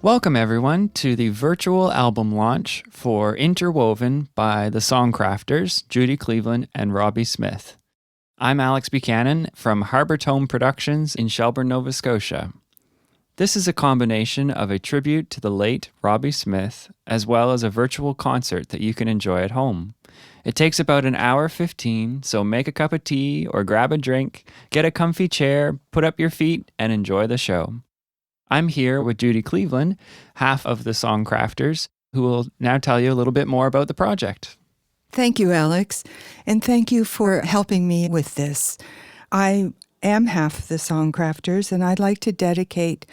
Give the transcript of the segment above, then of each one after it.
Welcome, everyone, to the virtual album launch for Interwoven by the Songcrafters, Judy Cleveland and Robbie Smith. I'm Alex Buchanan from HarbourTone Productions in Shelburne, Nova Scotia. This is a combination of a tribute to the late Robbie Smith, as well as a virtual concert that you can enjoy at home. It takes about an hour 15, so make a cup of tea or grab a drink, get a comfy chair, put up your feet, and enjoy the show. I'm here with Judy Cleveland, half of the Songcrafters, who will now tell you a little bit more about the project. Thank you, Alex, and thank you for helping me with this. I am half of the Songcrafters, and I'd like to dedicate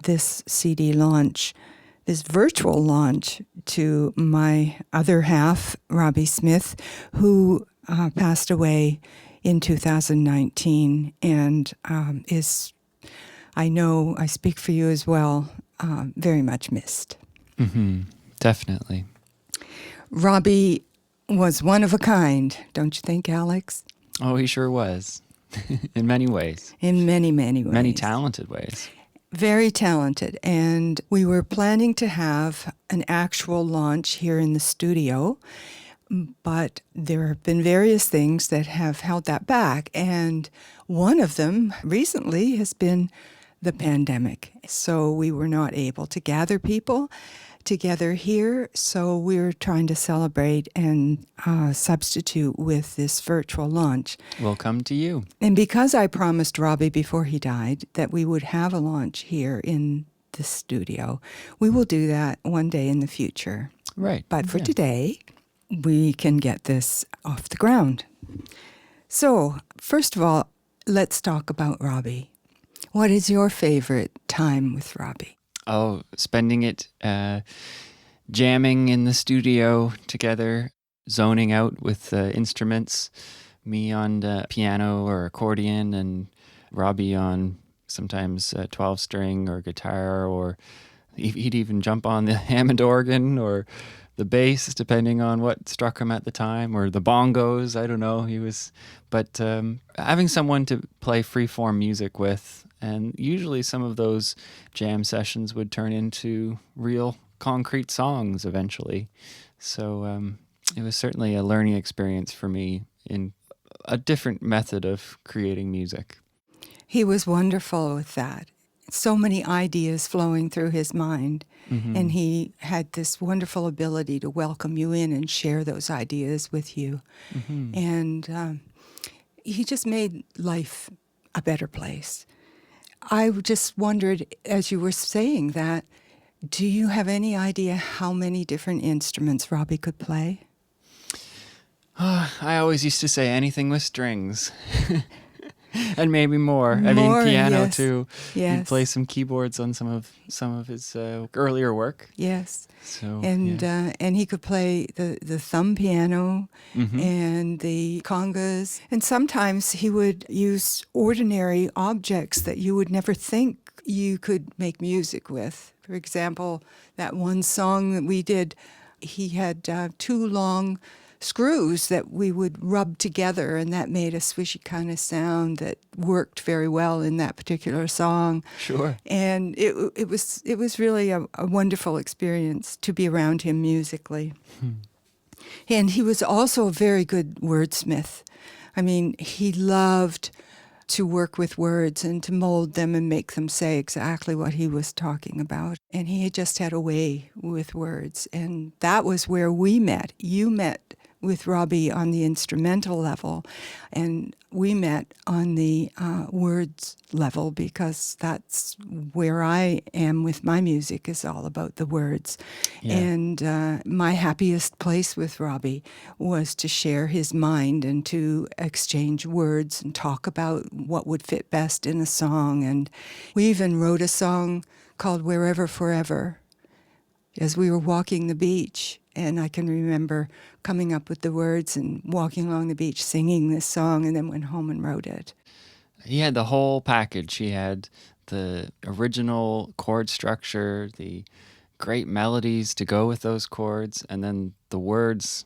this CD launch, this virtual launch, to my other half, Robbie Smith, who passed away in 2019 and is, I know, I speak for you as well, very much missed. Mm-hmm. Definitely. Robbie was one of a kind, don't you think, Alex? Oh, he sure was. In many ways. In many, many ways. Many talented ways. Very talented. And we were planning to have an actual launch here in the studio, but there have been various things that have held that back. And one of them recently has been the pandemic. So we were not able to gather people together here. So we're trying to celebrate and substitute with this virtual launch. We'll come to you. And because I promised Robbie before he died that we would have a launch here in the studio, we will do that one day in the future. Right. But for today, we can get this off the ground. So, first of all, let's talk about Robbie. What is your favorite time with Robbie? Oh, spending it jamming in the studio together, zoning out with instruments, me on the piano or accordion and Robbie on sometimes 12-string or guitar, or he'd even jump on the Hammond organ or the bass, depending on what struck him at the time, or the bongos, I don't know. But having someone to play free-form music with, and usually some of those jam sessions would turn into real concrete songs eventually. So it was certainly a learning experience for me in a different method of creating music. He was wonderful with that. So many ideas flowing through his mind. Mm-hmm. And he had this wonderful ability to welcome you in and share those ideas with you. Mm-hmm. And he just made life a better place. I just wondered, as you were saying that, do you have any idea how many different instruments Robbie could play? I always used to say anything with strings. And maybe more. I mean, piano yes. too. Yes. He'd play some keyboards on some of his earlier work. Yes. So and he could play the thumb piano and the congas. And sometimes he would use ordinary objects that you would never think you could make music with. For example, that one song that we did, he had two long screws that we would rub together, and that made a swishy kind of sound that worked very well in that particular song. Sure. And it was really a wonderful experience to be around him musically. And he was also a very good wordsmith. I mean, he loved to work with words and to mold them and make them say exactly what he was talking about. And he just had a way with words. And that was where we met. You met with Robbie on the instrumental level, and we met on the words level, because that's where I am with my music, is all about the words. Yeah. And my happiest place with Robbie was to share his mind and to exchange words and talk about what would fit best in a song. And we even wrote a song called Wherever Forever as we were walking the beach. And I can remember coming up with the words and walking along the beach singing this song, and then went home and wrote it. He had the whole package. He had the original chord structure, the great melodies to go with those chords, and then the words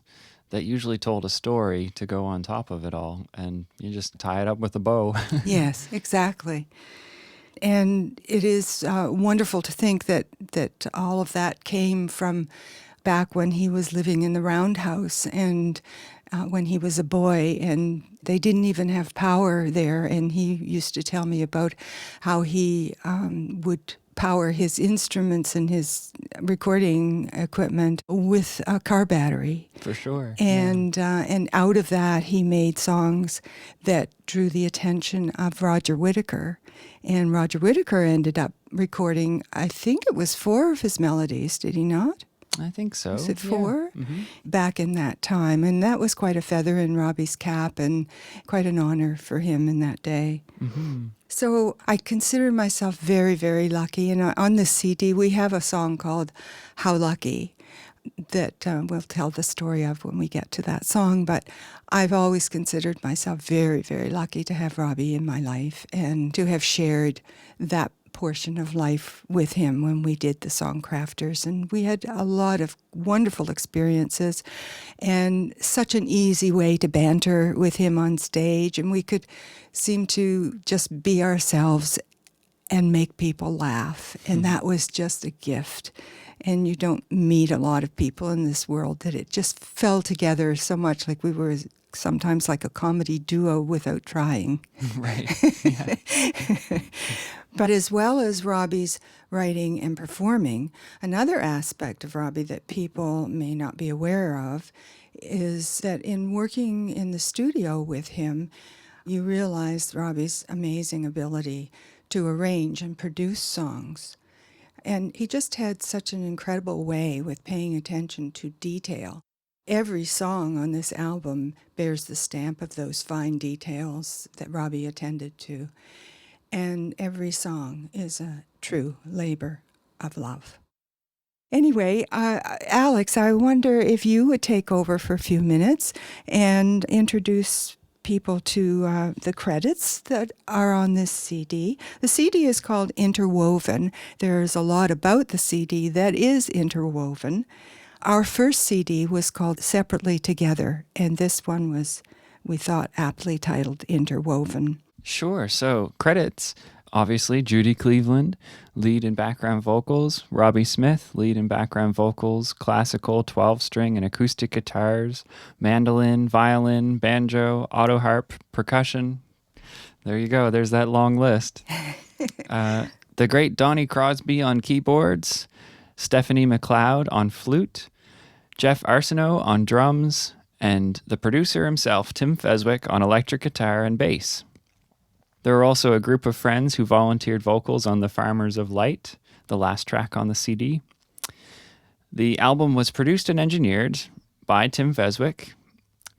that usually told a story to go on top of it all. And you just tie it up with a bow. Yes, exactly. And it is wonderful to think that all of that came from back when he was living in the roundhouse and when he was a boy, and they didn't even have power there. And he used to tell me about how he would power his instruments and his recording equipment with a car battery. For sure. And out of that, he made songs that drew the attention of Roger Whittaker. And Roger Whittaker ended up recording, I think it was 4 of his melodies, did he not? I think so. Was it 4? Yeah. Mm-hmm. Back in that time. And that was quite a feather in Robbie's cap and quite an honor for him in that day. Mm-hmm. So I consider myself very, very lucky. And on this CD, we have a song called How Lucky that we'll tell the story of when we get to that song. But I've always considered myself very, very lucky to have Robbie in my life and to have shared that portion of life with him when we did the Songcrafters. And we had a lot of wonderful experiences and such an easy way to banter with him on stage. And we could seem to just be ourselves and make people laugh. And that was just a gift. And you don't meet a lot of people in this world that it just fell together so much, like we were sometimes like a comedy duo without trying. Right. Yeah. But as well as Robbie's writing and performing, another aspect of Robbie that people may not be aware of is that in working in the studio with him, you realize Robbie's amazing ability to arrange and produce songs. And he just had such an incredible way with paying attention to detail. Every song on this album bears the stamp of those fine details that Robbie attended to. And every song is a true labor of love. Anyway, Alex, I wonder if you would take over for a few minutes and introduce people to the credits that are on this CD. The CD is called Interwoven. There's a lot about the CD that is interwoven. Our first CD was called Separately Together, and this one was, we thought, aptly titled Interwoven. Sure. So credits, obviously, Judy Cleveland, lead and background vocals. Robbie Smith, lead and background vocals. Classical, 12-string and acoustic guitars. Mandolin, violin, banjo, auto harp, percussion. There you go. There's that long list. The great Donnie Crosby on keyboards. Stephanie McLeod on flute. Jeff Arsenault on drums. And the producer himself, Tim Feswick, on electric guitar and bass. There were also a group of friends who volunteered vocals on The Farmers of Light, the last track on the CD. The album was produced and engineered by Tim Feswick,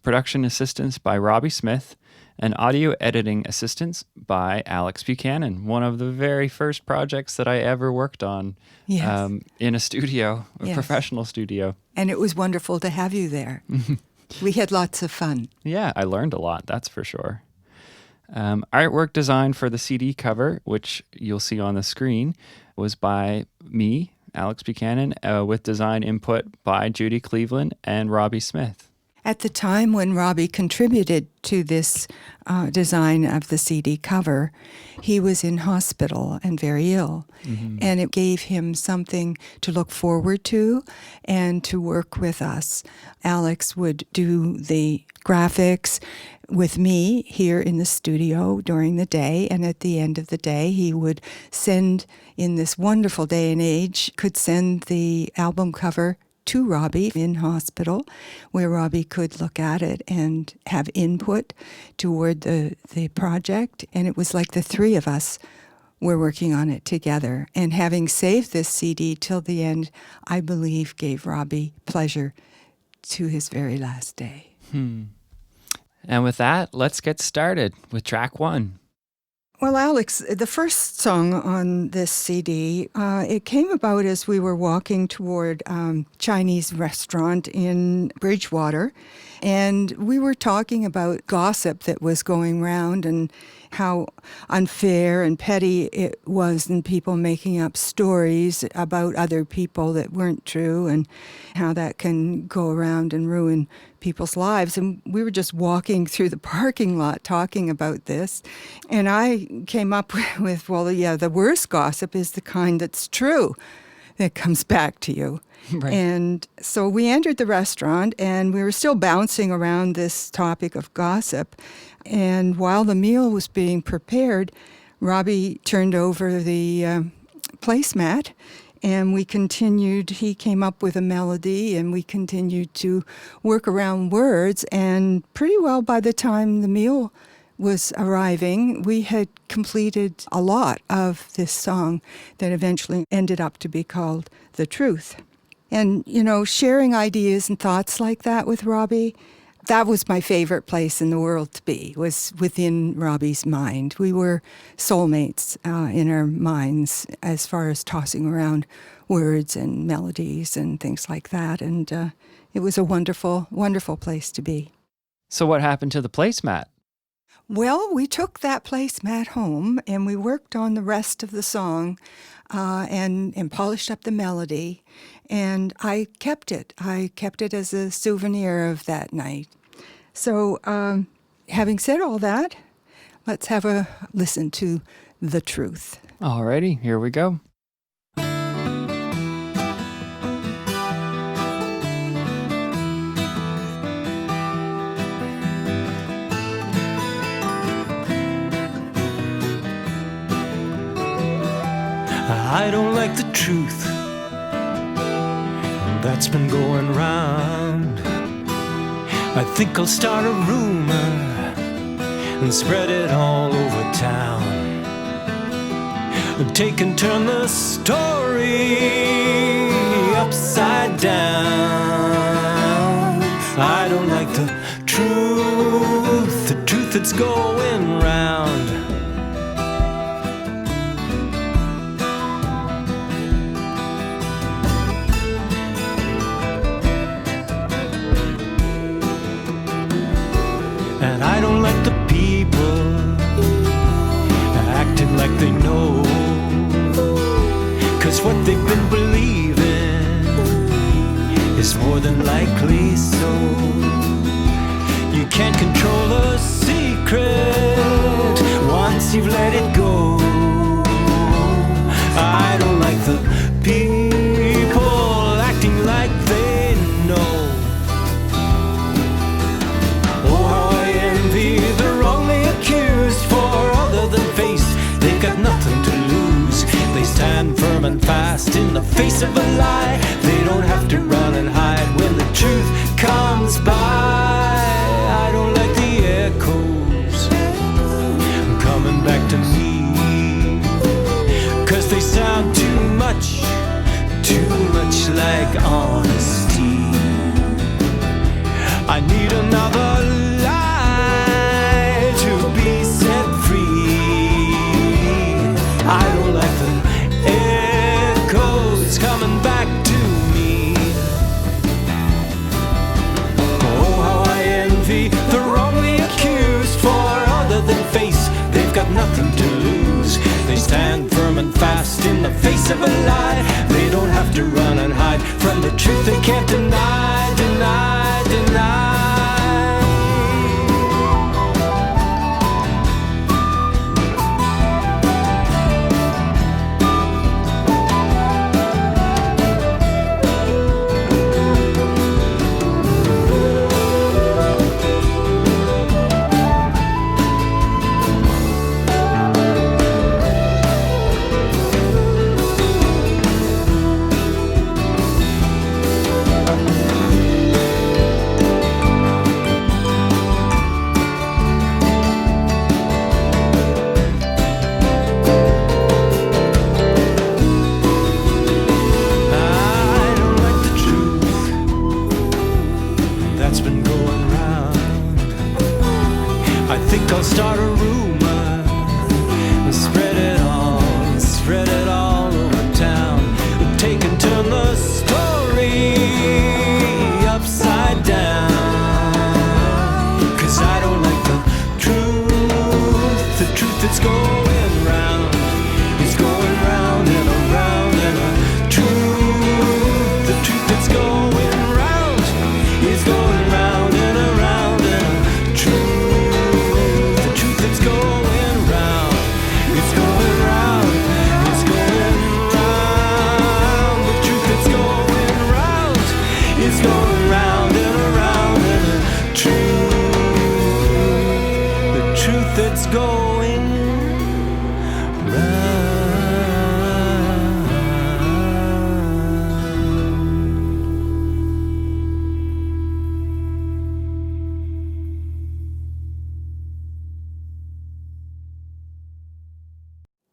production assistance by Robbie Smith, and audio editing assistance by Alex Buchanan, one of the very first projects that I ever worked on. Yes. In a studio, a professional studio. And it was wonderful to have you there. We had lots of fun. Yeah, I learned a lot, that's for sure. Artwork design for the CD cover, which you'll see on the screen, was by me, Alex Buchanan, with design input by Judy Cleveland and Robbie Smith. At the time when Robbie contributed to this design of the CD cover, he was in hospital and very ill. Mm-hmm. And it gave him something to look forward to and to work with us. Alex would do the graphics with me here in the studio during the day, and at the end of the day he would send, in this wonderful day and age, could send the album cover to Robbie in hospital, where Robbie could look at it and have input toward the project. And it was like the three of us were working on it together. And having saved this CD till the end, I believe gave Robbie pleasure to his very last day. And with that, let's get started with track 1. Well, Alex, the first song on this CD, it came about as we were walking toward Chinese restaurant in Bridgewater, and we were talking about gossip that was going round, and how unfair and petty it was in people making up stories about other people that weren't true, and how that can go around and ruin people's lives. And we were just walking through the parking lot talking about this, and I came up with, well, yeah, the worst gossip is the kind that's true, that comes back to you. Right. And so we entered the restaurant, and we were still bouncing around this topic of gossip. And while the meal was being prepared, Robbie turned over the placemat, and we continued. He came up with a melody, and we continued to work around words. And pretty well by the time the meal was arriving, we had completed a lot of this song that eventually ended up to be called The Truth. And, you know, sharing ideas and thoughts like that with Robbie, that was my favorite place in the world to be, was within Robbie's mind. We were soulmates in our minds as far as tossing around words and melodies and things like that. And it was a wonderful, wonderful place to be. So what happened to the placemat? Well, we took that placemat home, and we worked on the rest of the song and polished up the melody, and I kept it. I kept it as a souvenir of that night. So having said all that, let's have a listen to The Truth. Alrighty, here we go. I don't like the truth that's been going round. I think I'll start a rumor and spread it all over town. Take and turn the story upside down. I don't like the truth that's going round. And I don't like the people acting like they know, 'cause what they've been believing is more than likely so. You can't control a secret once you've let it go. I don't like the people acting like they know. The wrongly accused, for other than face, they've got nothing to lose. They stand firm and fast in the face of a lie. They don't have to run and hide when the truth comes by. I don't like the echoes coming back to me, 'cause they sound too much like honesty. I need another lie to be set free. I don't like the echoes coming back to me. Oh, how I envy the wrongly accused, for other than face, they've got nothing to lose. They stand firm and fast in the face of a lie. They don't have to run and hide from the truth they can't deny, deny, deny.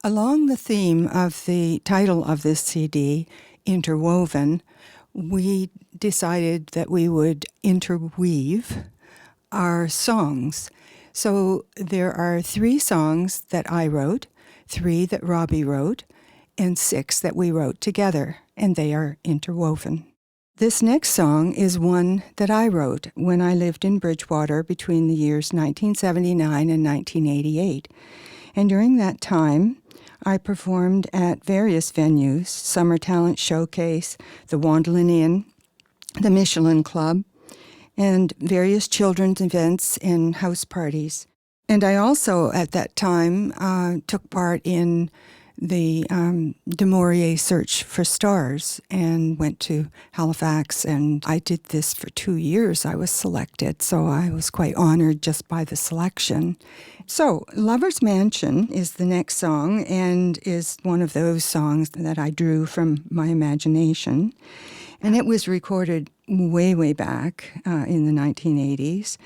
Along the theme of the title of this CD, Interwoven, we decided that we would interweave our songs. So there are 3 songs that I wrote, 3 that Robbie wrote, and 6 that we wrote together, and they are interwoven. This next song is one that I wrote when I lived in Bridgewater between the years 1979 and 1988. And during that time, I performed at various venues, Summer Talent Showcase, the Wandlin Inn, the Michelin Club, and various children's events and house parties. And I also, at that time, took part in the Du Maurier Search for Stars and went to Halifax, and I did this for 2 years. I was selected, so I was quite honored just by the selection. So, Lover's Mansion is the next song and is one of those songs that I drew from my imagination. And it was recorded way, way back in the 1980s.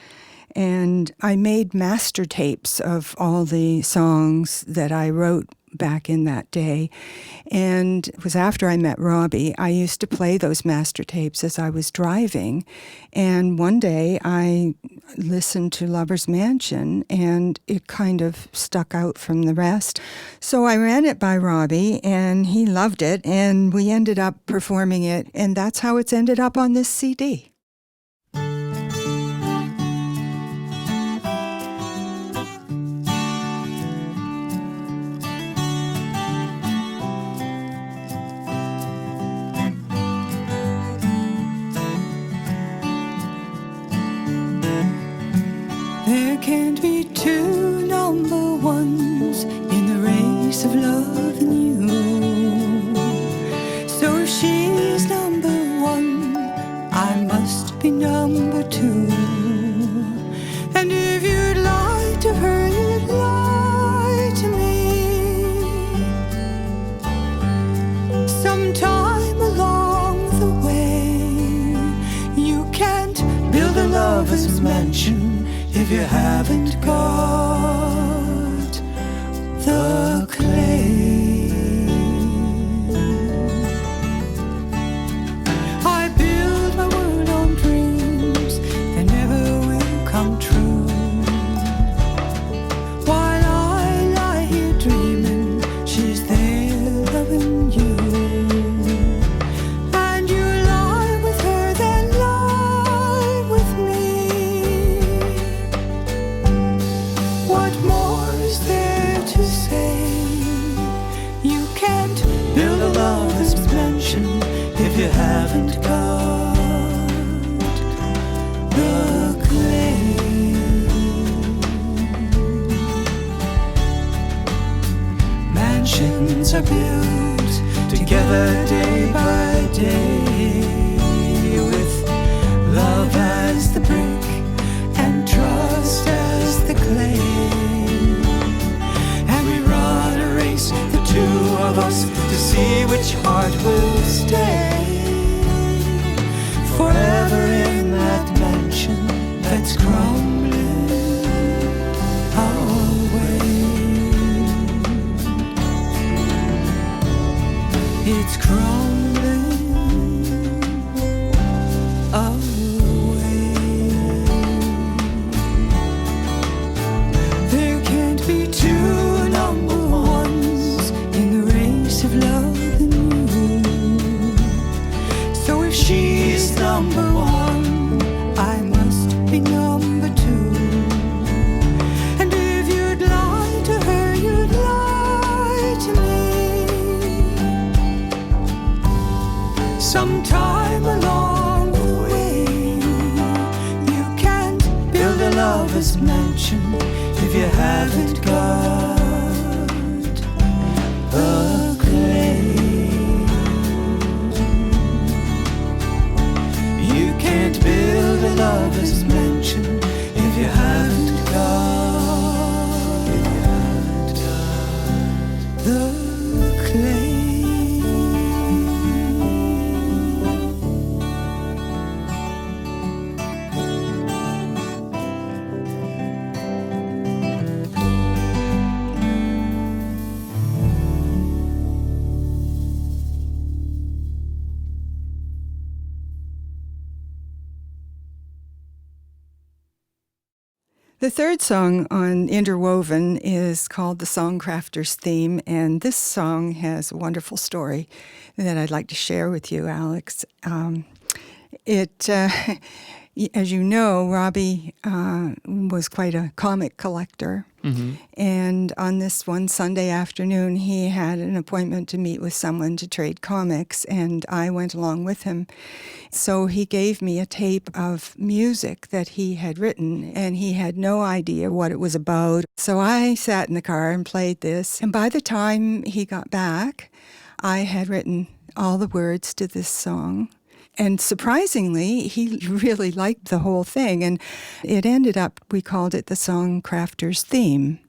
And I made master tapes of all the songs that I wrote back in that day. And it was after I met Robbie. I used to play those master tapes as I was driving. And one day I listened to Lover's Mansion, and it kind of stuck out from the rest. So I ran it by Robbie, and he loved it, and we ended up performing it, and that's how it's ended up on this CD. There can't be 2 number ones in the race of loving you. So if she's number 1, I must be number 2. And if you'd lie to her, you'd lie to me. Sometime along the way, you can't build a lover's mansion if you haven't got the clay. I build my world on dreams that never will come true. While I lie here dreaming, she's there loving you. And you lie with her, then lie with me. What more is there to say? You can't build a lover's mansion if you haven't got the clay. Mansions are built together day by day, with love as the brick and trust as the clay. And we run a race, the 2 of us, to see which heart will stay forever in that mansion that's crumbling away. It's crumbling away. There can't be 2 number 1s in the race of loving you. So if she's number 1, I must be number 2. And if you'd lie to her, you'd lie to me. Sometime along the way, you can't build a lover's mansion if you haven't got the clay. You can't build a lover's mansion if you haven't got the clay. The third song on Interwoven is called the Songcrafters theme, and this song has a wonderful story that I'd like to share with you, Alex. As you know, Robbie was quite a comic collector. Mm-hmm. And on this one Sunday afternoon, he had an appointment to meet with someone to trade comics, and I went along with him. So he gave me a tape of music that he had written, and he had no idea what it was about. So I sat in the car and played this, and by the time he got back, I had written all the words to this song. And surprisingly, he really liked the whole thing. And it ended up, we called it the Songcrafters theme.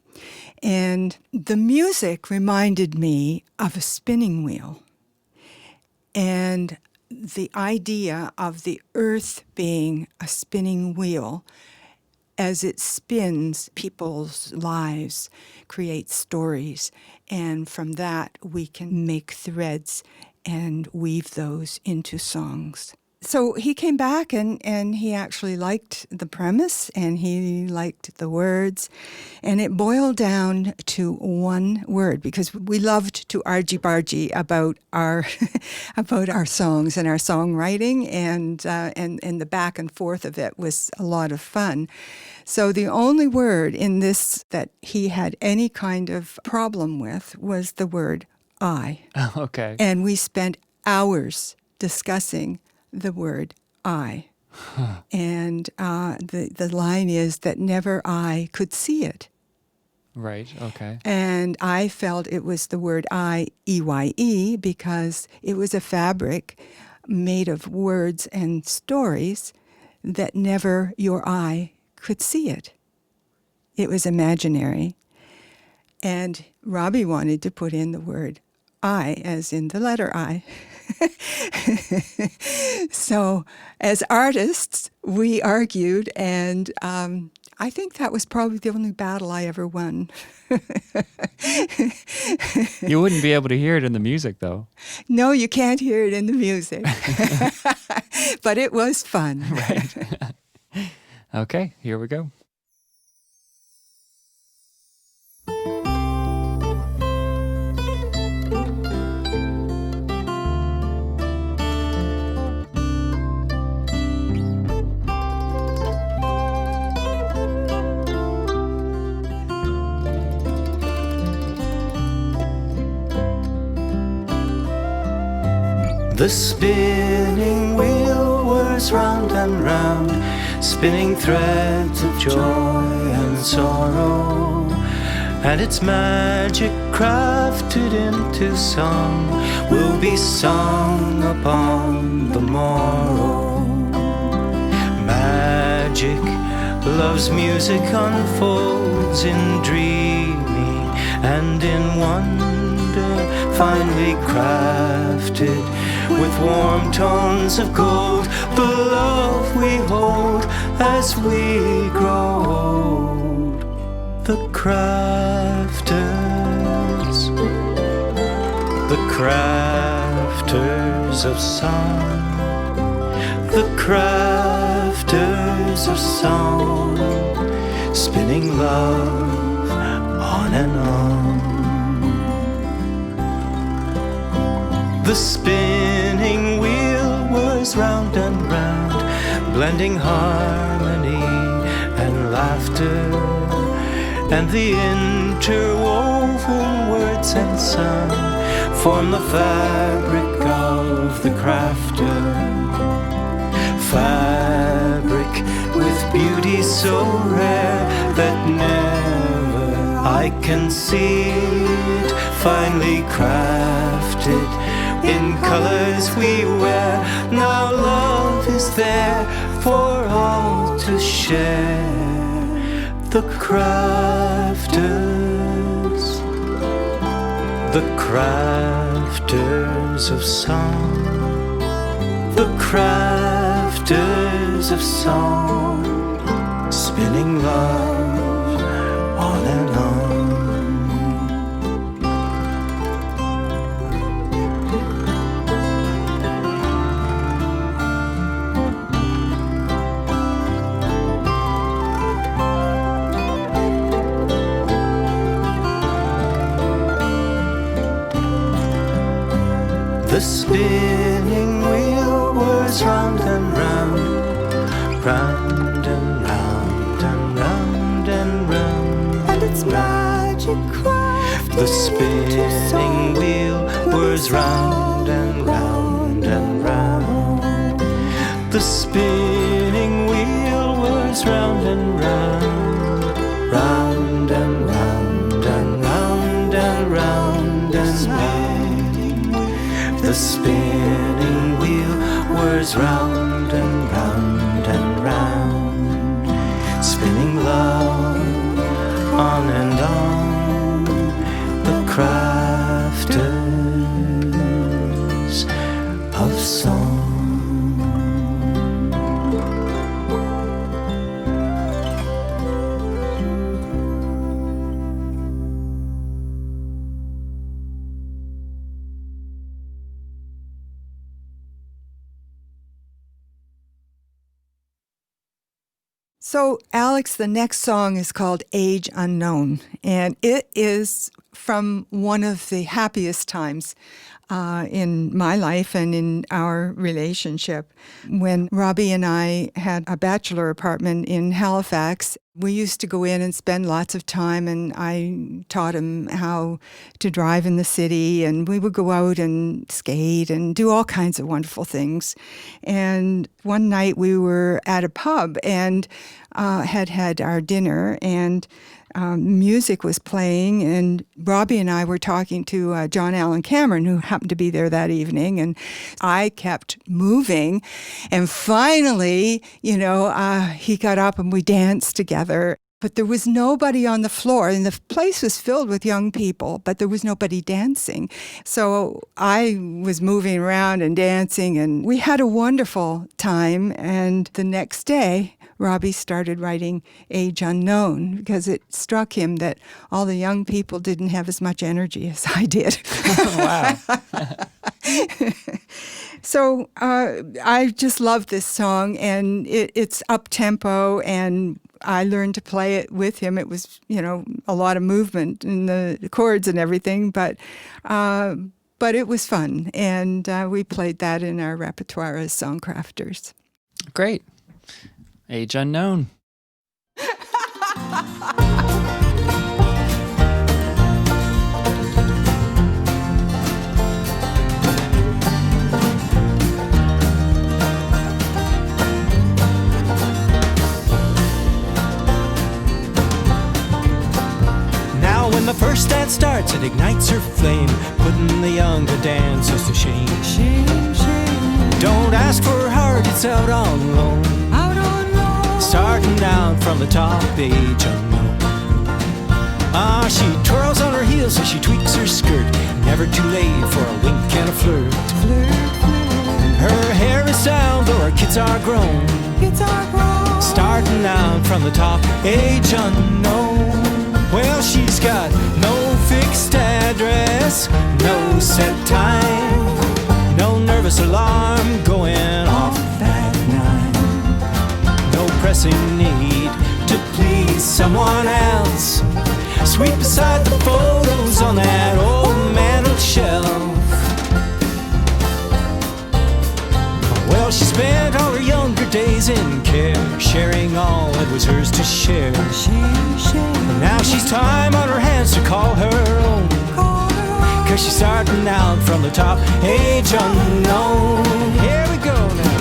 And the music reminded me of a spinning wheel. And the idea of the earth being a spinning wheel, as it spins, people's lives create stories. And from that, we can make threads and weave those into songs. So he came back and he actually liked the premise and he liked the words. And it boiled down to one word, because we loved to argy-bargy about our about our songs and our songwriting, and the back and forth of it was a lot of fun. So the only word in this that he had any kind of problem with was the word I. Oh, okay. And we spent hours discussing the word I. Huh. And the line is that never I could see it. Right, okay. And I felt it was the word I, E-Y-E, because it was a fabric made of words and stories that never your eye could see it. It was imaginary. And Robbie wanted to put in the word I, as in the letter I. So as artists, we argued, and I think that was probably the only battle I ever won. You wouldn't be able to hear it in the music, though. No, you can't hear it in the music. But it was fun. Right. Okay, here we go. The spinning wheel whirs round and round, spinning threads of joy and sorrow, and its magic crafted into song will be sung upon the morrow. Magic love's music unfolds in dreaming and in wonder, finely crafted with warm tones of gold, the love we hold as we grow old. The crafters of song, the crafters of song, spinning love on and on. The spinning wheel whirs round and round, blending harmony and laughter, and the interwoven words and sound form the fabric of the crafter. Fabric with beauty so rare that never I can see it, finely crafted in colors we wear. Now love is there for all to share. The crafters, the crafters of song, the crafters of song, spinning love on and on. The spinning wheel whirs round and round, round and round and round and round. And its magic craft. The spinning wheel whirs round and round and round. The spinning wheel whirs round and round, round and round and round and round and round. The spinning wheel whirs round and round and round, spinning love on and on. The crafters of song. So, Alex, the next song is called Age Unknown, and it is from one of the happiest times in my life and in our relationship. When Robbie and I had a bachelor apartment in Halifax, we used to go in and spend lots of time, and I taught him how to drive in the city, and we would go out and skate and do all kinds of wonderful things. And one night we were at a pub and had our dinner, and music was playing, and Robbie and I were talking to John Allen Cameron, who happened to be there that evening, and I kept moving, and finally, he got up and we danced together. But there was nobody on the floor, and the place was filled with young people, but there was nobody dancing. So I was moving around and dancing, and we had a wonderful time. And the next day, Robbie started writing Age Unknown because it struck him that all the young people didn't have as much energy as I did. Wow. So I just love this song, and it's up-tempo, and I learned to play it with him. It was, a lot of movement in the chords and everything, but it was fun, and we played that in our repertoire as Songcrafters. Great. Age Unknown. When the first dance starts, it ignites her flame, putting the young to dance is to shame. Shame, shame. Don't ask for her heart, it's out on loan. Out on loan. Starting down from the top, age unknown. She twirls on her heels as she tweaks her skirt. Never too late for a wink and a flirt. Flirt, flirt. Her hair is down, though her kids are grown. Kids are grown. Starting down from the top, age unknown. Well, she's got no fixed address, no set time, no nervous alarm going off at night, no pressing need to please someone else. Sweet beside the photos on that old mantel shelf. Well, she spent all her younger days in care, sharing all that was hers to share. And now she's time on her hands to call her own. Cause she's starting out from the top, age unknown. Here we go now.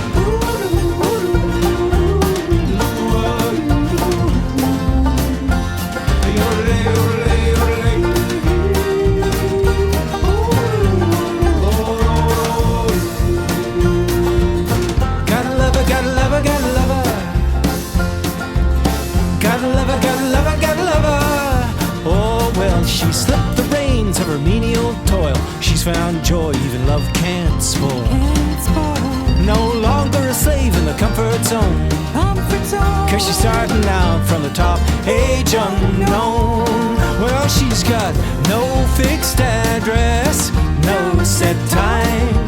She slipped the reins of her menial toil. She's found joy even love can't spoil. No longer a slave in the comfort zone. Cause she's starting out from the top, age unknown. Well, she's got no fixed address, no set time.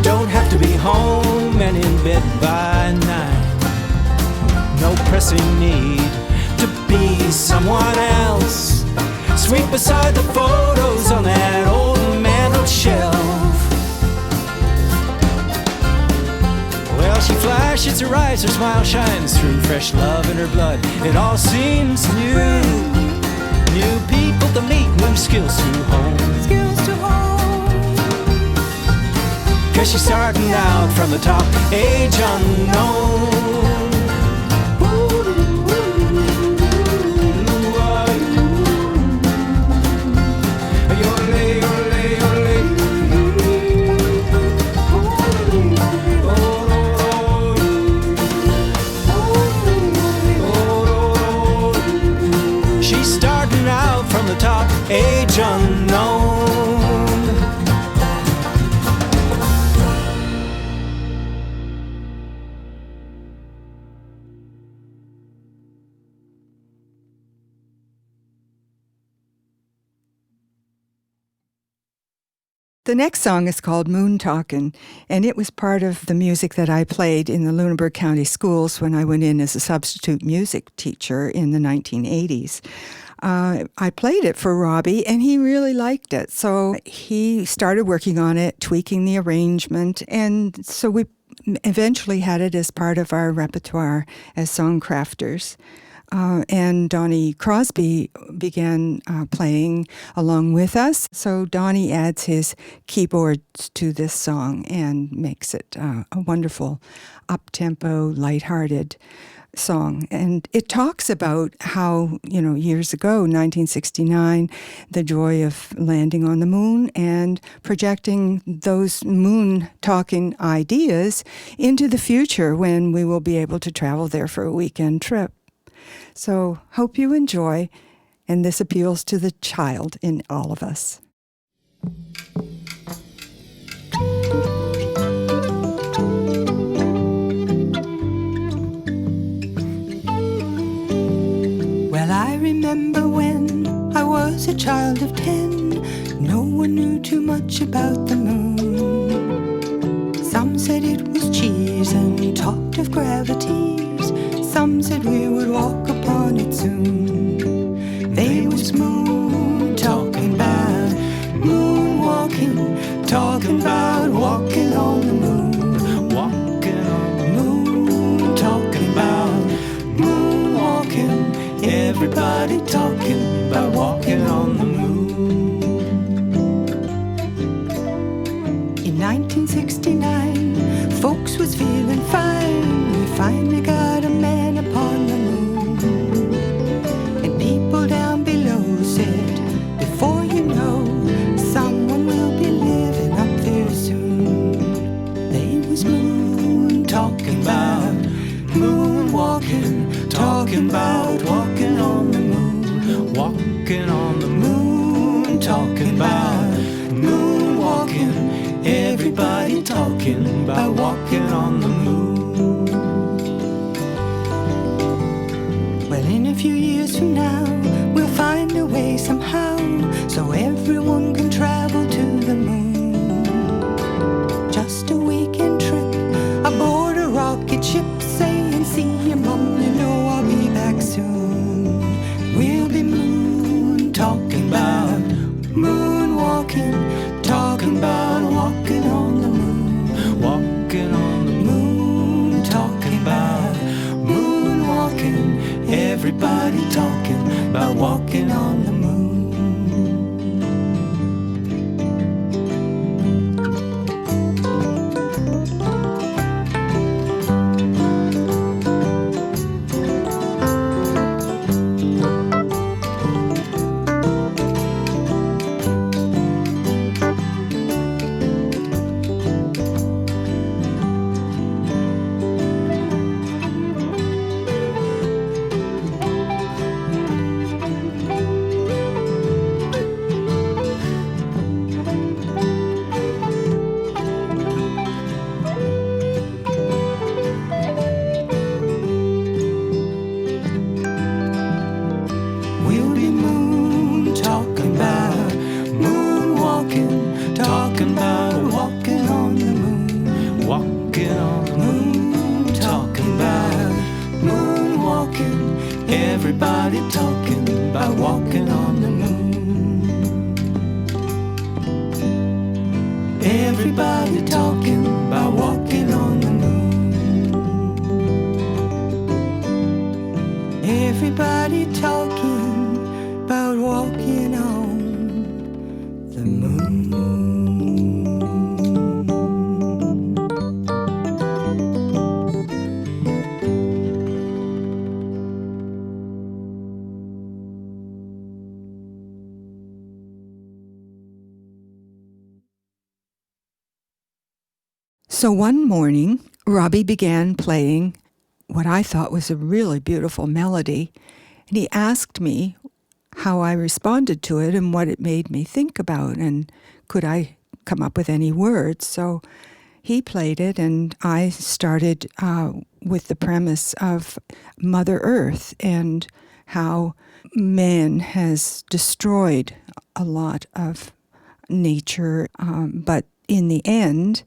Don't have to be home and in bed by night. No pressing need to be someone else. Sweet beside the photos on that old mantel shelf. digits arise, her smile shines through, fresh love in her blood. It all seems new. New people to meet, new skills to hone. Cause she's starting out from the top, age unknown. She's starting out from the top, age unknown. The next song is called Moontalkin, and it was part of the music that I played in the Lunenburg County Schools when I went in as a substitute music teacher in the 1980s. I played it for Robbie, and he really liked it. So he started working on it, tweaking the arrangement, and so we eventually had it as part of our repertoire as Songcrafters. And Donnie Crosby began playing along with us. So Donnie adds his keyboards to this song and makes it a wonderful, up-tempo, lighthearted song. And it talks about how, years ago, 1969, the joy of landing on the moon and projecting those moon-talking ideas into the future when we will be able to travel there for a weekend trip. So, hope you enjoy, and this appeals to the child in all of us. Well, I remember when I was a child of 10, no one knew too much about the moon. Some said it was cheese and talked of gravities. Some said we would walk upon it soon. They was moon talking about moonwalking, talking about walking on the moon, walking on the moon, talking about moonwalking. Everybody talking about walking on the moon. In 1969, folks was feeling fine. We finally got a man upon the moon. And people down below said, before you know, someone will be living up there soon. They was moon talking about moonwalking, talking about walking on the moon, walking on the moon, talking about moonwalking. Everybody talking about walking on the moon. Well, in a few years from now, we'll find a way somehow so everyone can travel to the moon. Just a weekend trip aboard a rocket ship, saying, see you, Mom, you know I'll be back soon. We'll be moon talking about moonwalking, talking about walking on the moon, walking on the moon, talking about moonwalking. Everybody talking about walking on the moon. Everybody talking about walking on the moon. Everybody talking about walking on the moon. everybody talking about walking on the moon. So one morning, Robbie began playing what I thought was a really beautiful melody, and he asked me how I responded to it and what it made me think about, and could I come up with any words. So he played it, and I started with the premise of Mother Earth and how man has destroyed a lot of nature, but in the end,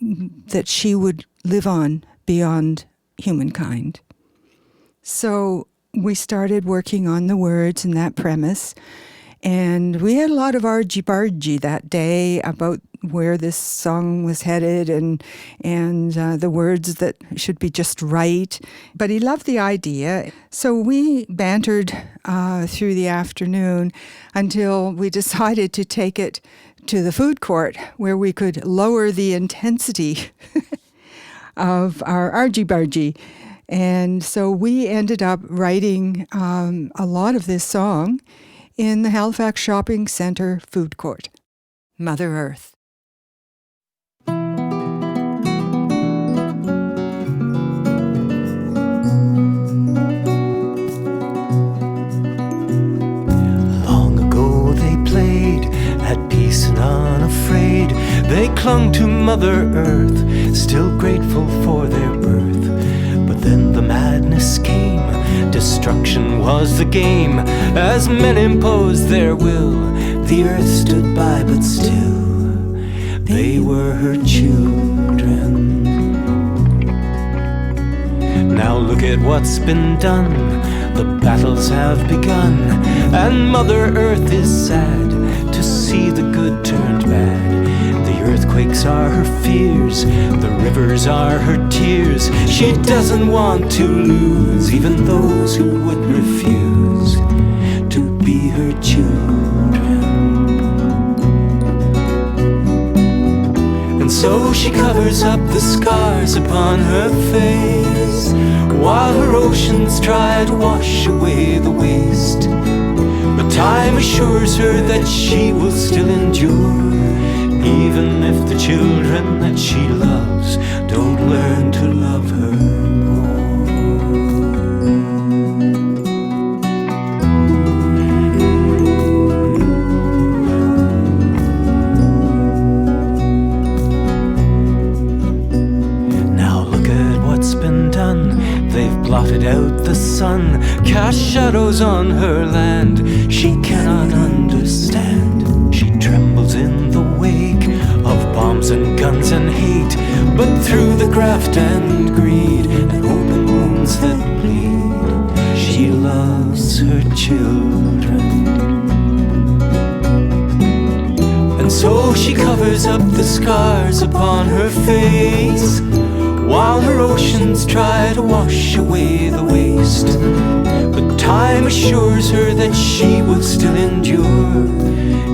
that she would live on beyond humankind. So we started working on the words and that premise, and we had a lot of argy-bargy that day about where this song was headed and the words that should be just right. But he loved the idea, so we bantered through the afternoon until we decided to take it to the food court where we could lower the intensity of our argy-bargy. And so we ended up writing a lot of this song in the Halifax Shopping Centre food court. Mother Earth. Long ago they played at peace and unafraid. They clung to Mother Earth, still grateful for their birth. But then the madness came, destruction was the game. As men imposed their will, the earth stood by, but still they were her children. Now look at what's been done, the battles have begun, and Mother Earth is sad to see the good turned bad. The earthquakes are her fears, the rivers are her tears. She doesn't want to lose even those who would refuse to be her children. And so she covers up the scars upon her face, while her oceans try to wash away the waste. But time assures her that she will still endure, even if the children that she loves don't learn to love her more. Now look at what's been done. They've blotted out the sun, cast shadows on her land she cannot understand. She trembles in the wake of bombs and guns and hate, but through the graft and greed and open wounds that bleed, she loves her children. And so she covers up the scars upon her face, while her oceans try to wash away the waste. But time assures her that she will still endure,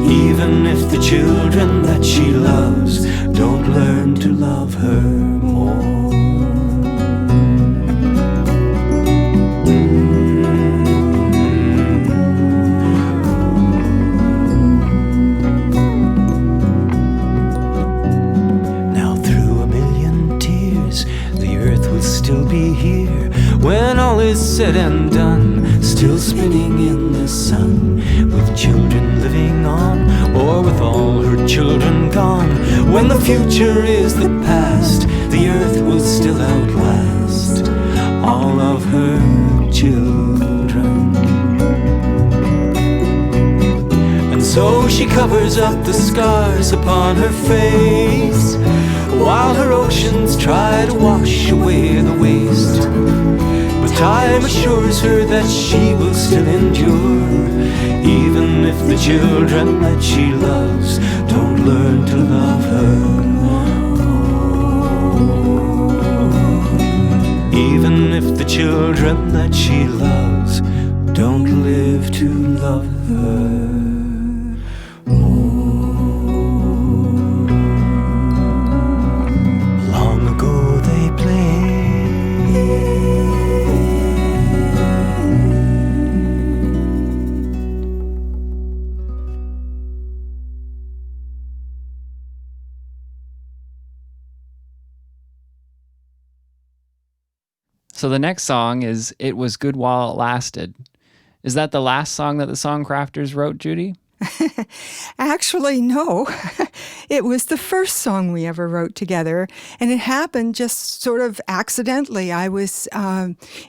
even if the children that she loves don't learn to love her more. Now through a million tears, the earth will still be here when all is said and done, still spinning in the sun, with children living on, or with all her children gone. When the future is the past, the earth will still outlast all of her children. And so she covers up the scars upon her face, while her oceans try to wash away the waste. But time assures her that she will still endure, even if the children that she loves don't learn to love her. Even if the children that she loves love her more. Long ago they played. So the next song is It Was Good While It Lasted. Is that the last song that the Songcrafters wrote, Judy? Actually, no. It was the first song we ever wrote together, and it happened just sort of accidentally. I was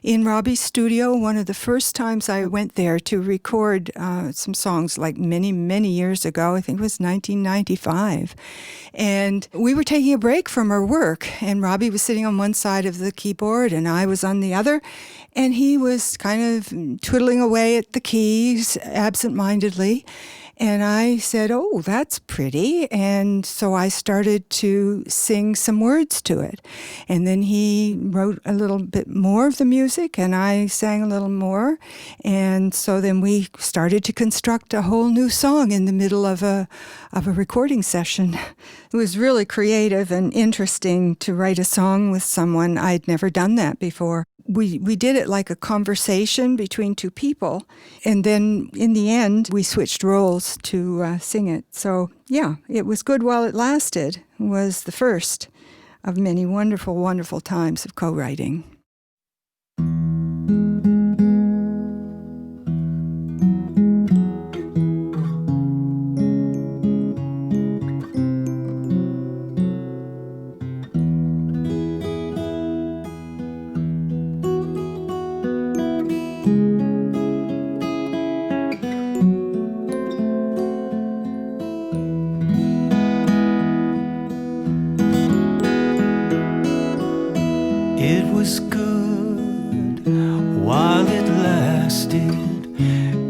in Robbie's studio one of the first times I went there to record some songs, like many, many years ago. I think it was 1995. And we were taking a break from our work, and Robbie was sitting on one side of the keyboard, and I was on the other, and he was kind of twiddling away at the keys absent-mindedly. And I said, "Oh, that's pretty." And so I started to sing some words to it. And then he wrote a little bit more of the music, and I sang a little more. And so then we started to construct a whole new song in the middle of a recording session. It was really creative and interesting to write a song with someone. I'd never done that before. We did it like a conversation between two people, and then in the end, we switched roles to sing it. So yeah, It Was Good While It Lasted was the first of many wonderful, wonderful times of co-writing. It was good while it lasted.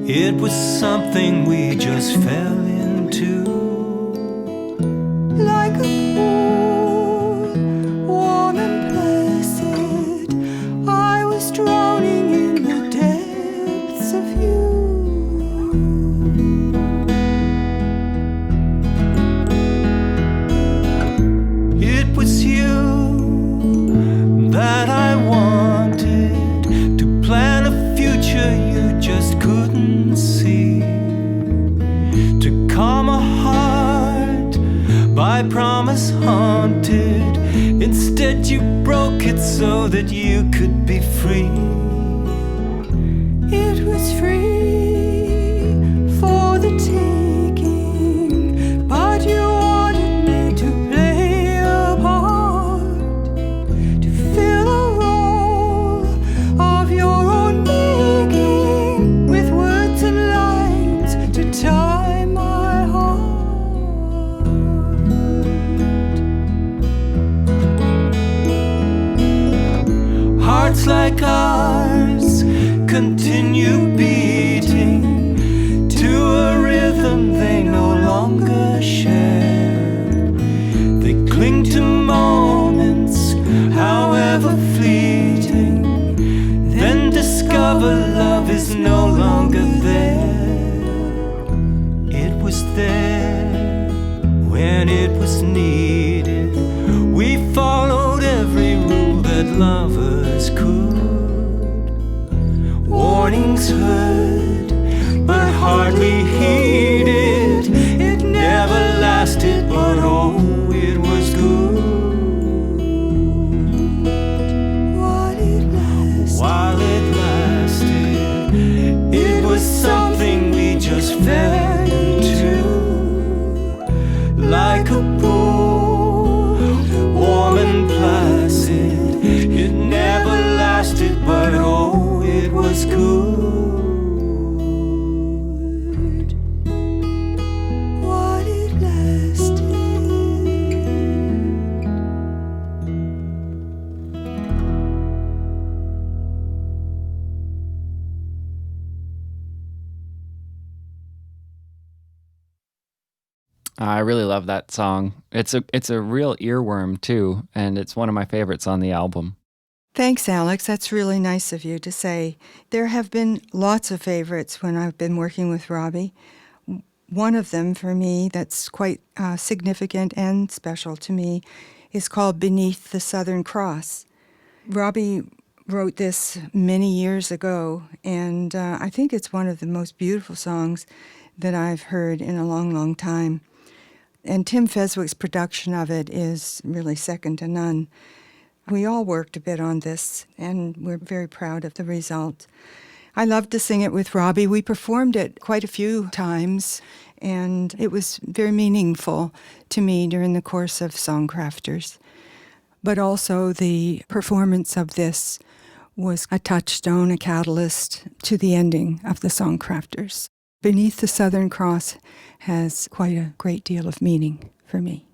It was something we just fell into. Like a pool, warm and placid, I was drowning in the depths of you. It was you that I wanted to plan a future you just couldn't see, to calm a heart by promise haunted. Instead you broke it so that you could be free. It was free for the taking, but you wanted me to play a part, to fill a role of your own making, with words and lines to tie my heart. Hearts like ours continue beating to a rhythm they no longer share. They cling to moments, however fleeting, then discover love is no longer there. It was there when it was needed. We followed every rule that lovers could. Warnings heard, but hardly heeded. It never lasted, but oh, it was good While it lasted, while it lasted. It was something we just fell into, like a pool, warm and placid. It never lasted, but oh, it was good while it lasted. I really love that song. It's a real earworm too, and it's one of my favorites on the album. Thanks, Alex. That's really nice of you to say. There have been lots of favorites when I've been working with Robbie. One of them, for me, that's quite significant and special to me, is called Beneath the Southern Cross. Robbie wrote this many years ago, and I think it's one of the most beautiful songs that I've heard in a long, long time. And Tim Feswick's production of it is really second to none. We all worked a bit on this, and we're very proud of the result. I loved to sing it with Robbie. We performed it quite a few times, and it was very meaningful to me during the course of Songcrafters. But also the performance of this was a touchstone, a catalyst to the ending of the Songcrafters. Beneath the Southern Cross has quite a great deal of meaning for me.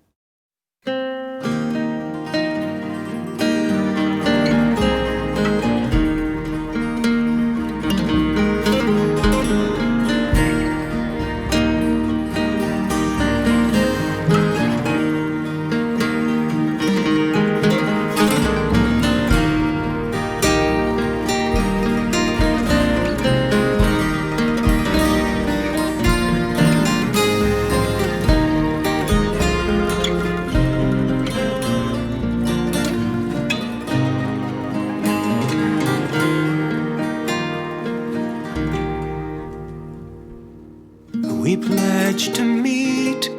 We pledge to meet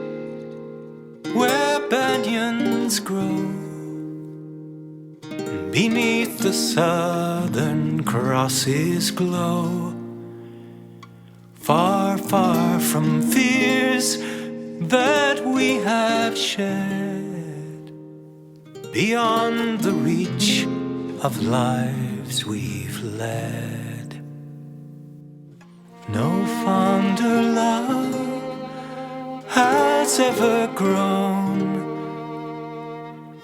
where banyans grow beneath the Southern Cross's glow, far, far from fears that we have shared, beyond the reach of lives we've led. No fonder love has ever grown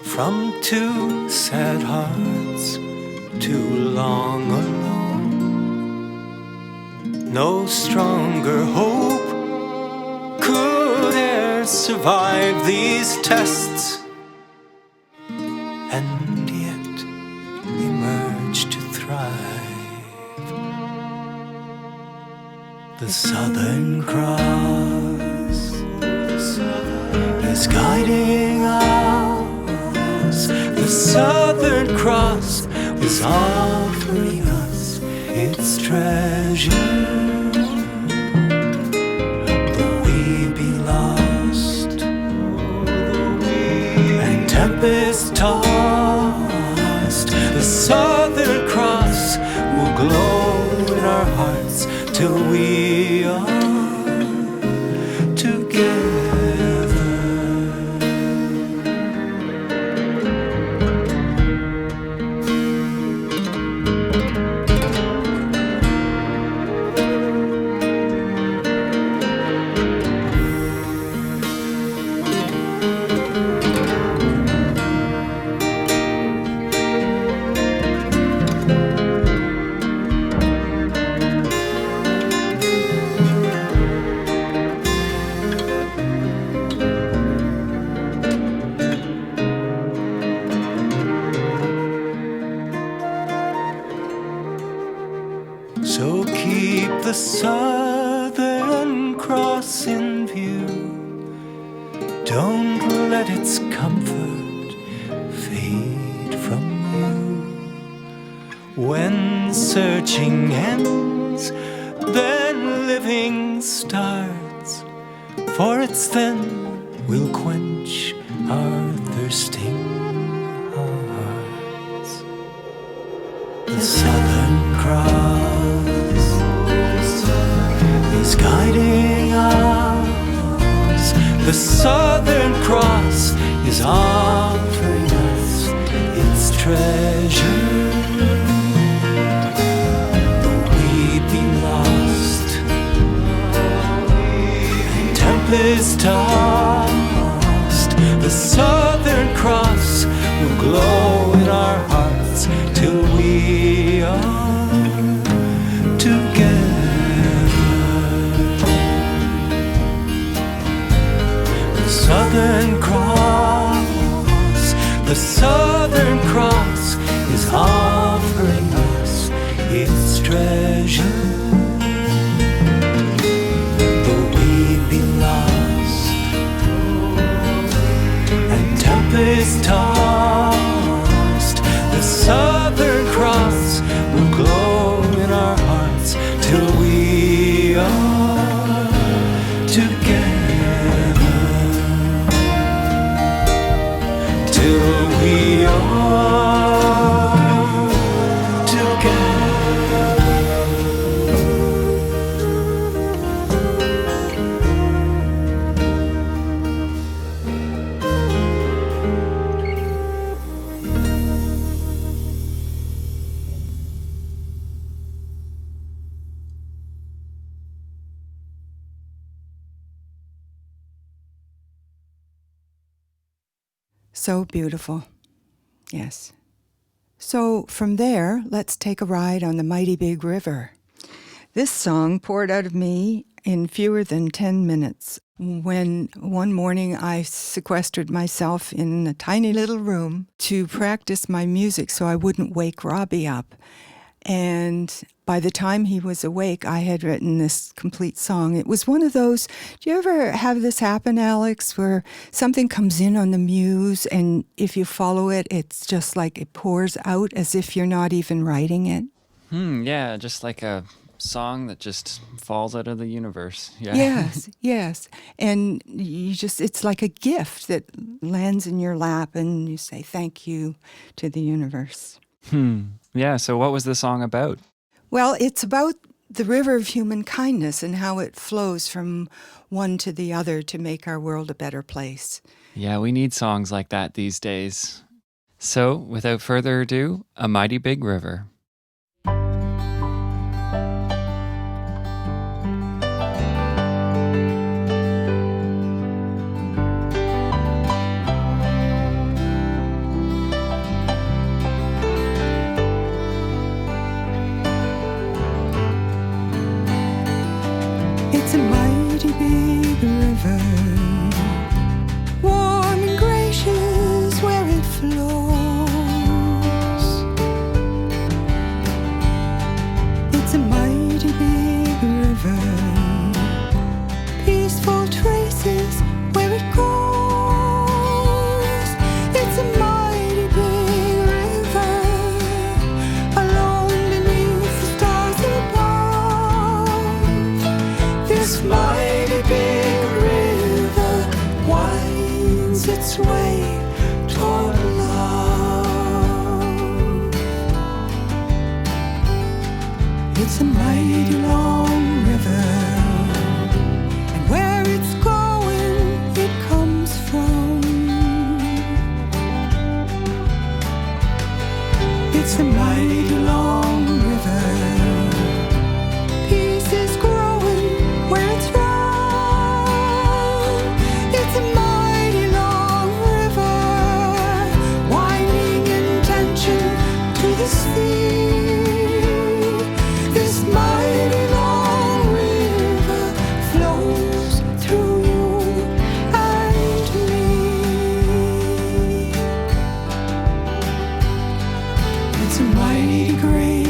from two sad hearts too long alone. No stronger hope could e'er survive these tests, and yet emerge to thrive. The Southern Cross is guiding us. The Southern Cross is offering us its treasure. Though we be lost and tempest tossed, the Southern Cross will glow in our hearts till we are together. So keep the Southern Cross in view. Don't let its comfort fade from you. When searching ends, then living starts, for it's then we'll quench our thirsting hearts. The Southern Cross is guiding us. The Southern Cross is offering us its treasure. Though we be lost and tempest tossed, the Southern Cross will glow in our hearts till we are together. The Southern Cross, the The Southern Cross is offering us its treasure. Though we've been lost and tempest tossed, the Southern Cross will glow in our hearts till we are together. Till we are together. So beautiful. Yes. So from there, let's take a ride on the mighty big river. This song poured out of me in fewer than 10 minutes when one morning I sequestered myself in a tiny little room to practice my music so I wouldn't wake Robbie up. And by the time he was awake, I had written this complete song. It was one of those, do you ever have this happen, Alex, where something comes in on the muse and if you follow it, it's just like it pours out as if you're not even writing it? Yeah, just like a song that just falls out of the universe. Yeah. Yes, yes. And you just, it's like a gift that lands in your lap and you say thank you to the universe. Yeah, so what was the song about? Well, it's about the river of human kindness and how it flows from one to the other to make our world a better place. Yeah, we need songs like that these days. So, without further ado, A Mighty Big River. It's a mighty big river, warm and gracious where it flows. It's a mighty big river, peaceful traces where it goes. It's a mighty big river, alone beneath the stars above. This mighty big river winds its way toward love. It's a mighty long river, and where it's going, it comes from. It's a mighty long river. Peace is growing where it's run. It's a mighty long river, winding in tension to the sea. This mighty long river flows through you and me. It's a mighty great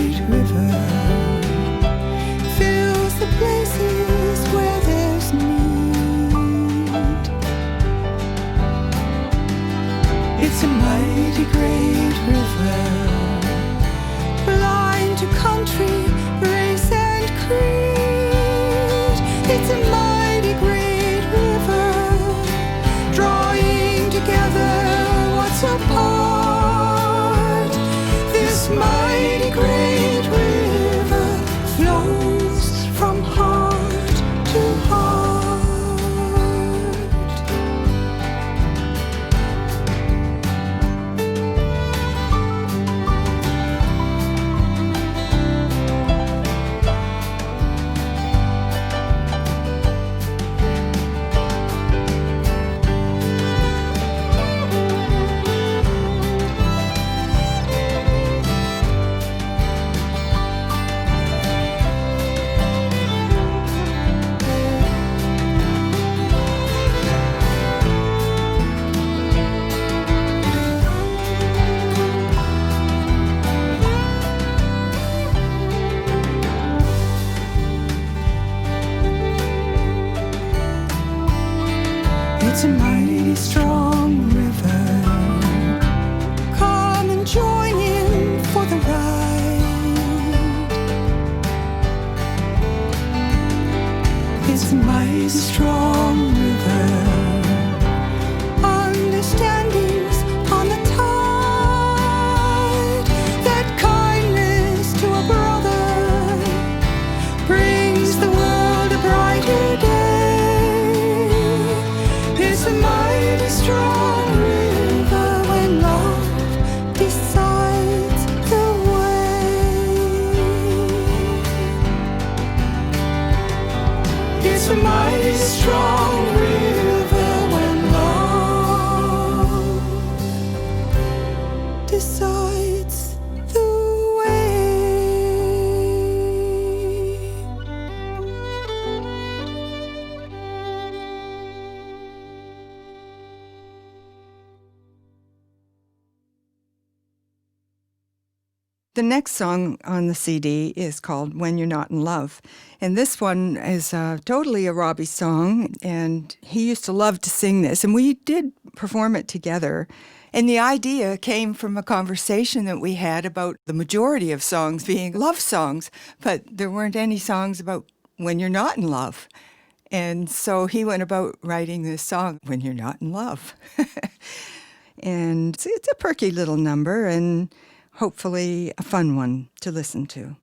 decides the way. The next song on the CD is called When You're Not in Love. And this one is totally a Robbie song, and he used to love to sing this. And we did perform it together. And the idea came from a conversation that we had about the majority of songs being love songs, but there weren't any songs about when you're not in love. And so he went about writing this song, When You're Not in Love. And it's a perky little number, and hopefully a fun one to listen to.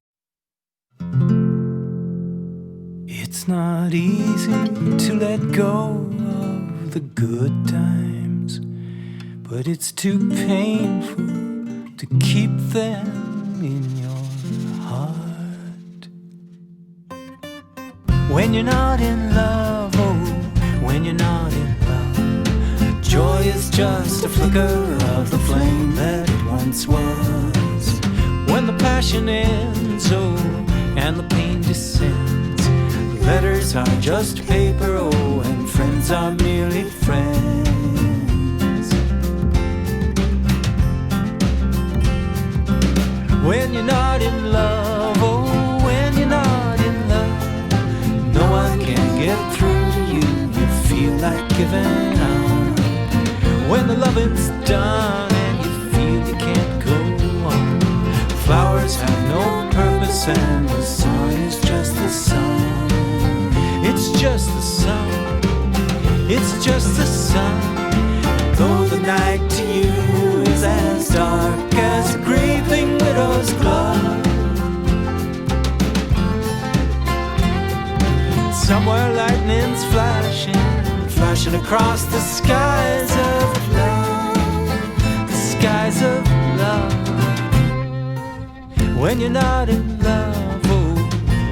It's not easy to let go of the good times, but it's too painful to keep them in your heart. When you're not in love, oh, when you're not in love, joy is just a flicker of the flame that it once was. When the passion ends, oh, and the pain descends, letters are just paper, oh, and friends are merely friends. When you're not in love, oh, when you're not in love, no one can get through to you. You feel like giving up. When the loving's done and you feel you can't go on, flowers have no purpose and the sun is just the sun. It's just the sun, it's just the sun. Though the night to you is as dark as a grieving widow's glove, somewhere lightning's flashing across the skies of love, the skies of love. When you're not in love, oh,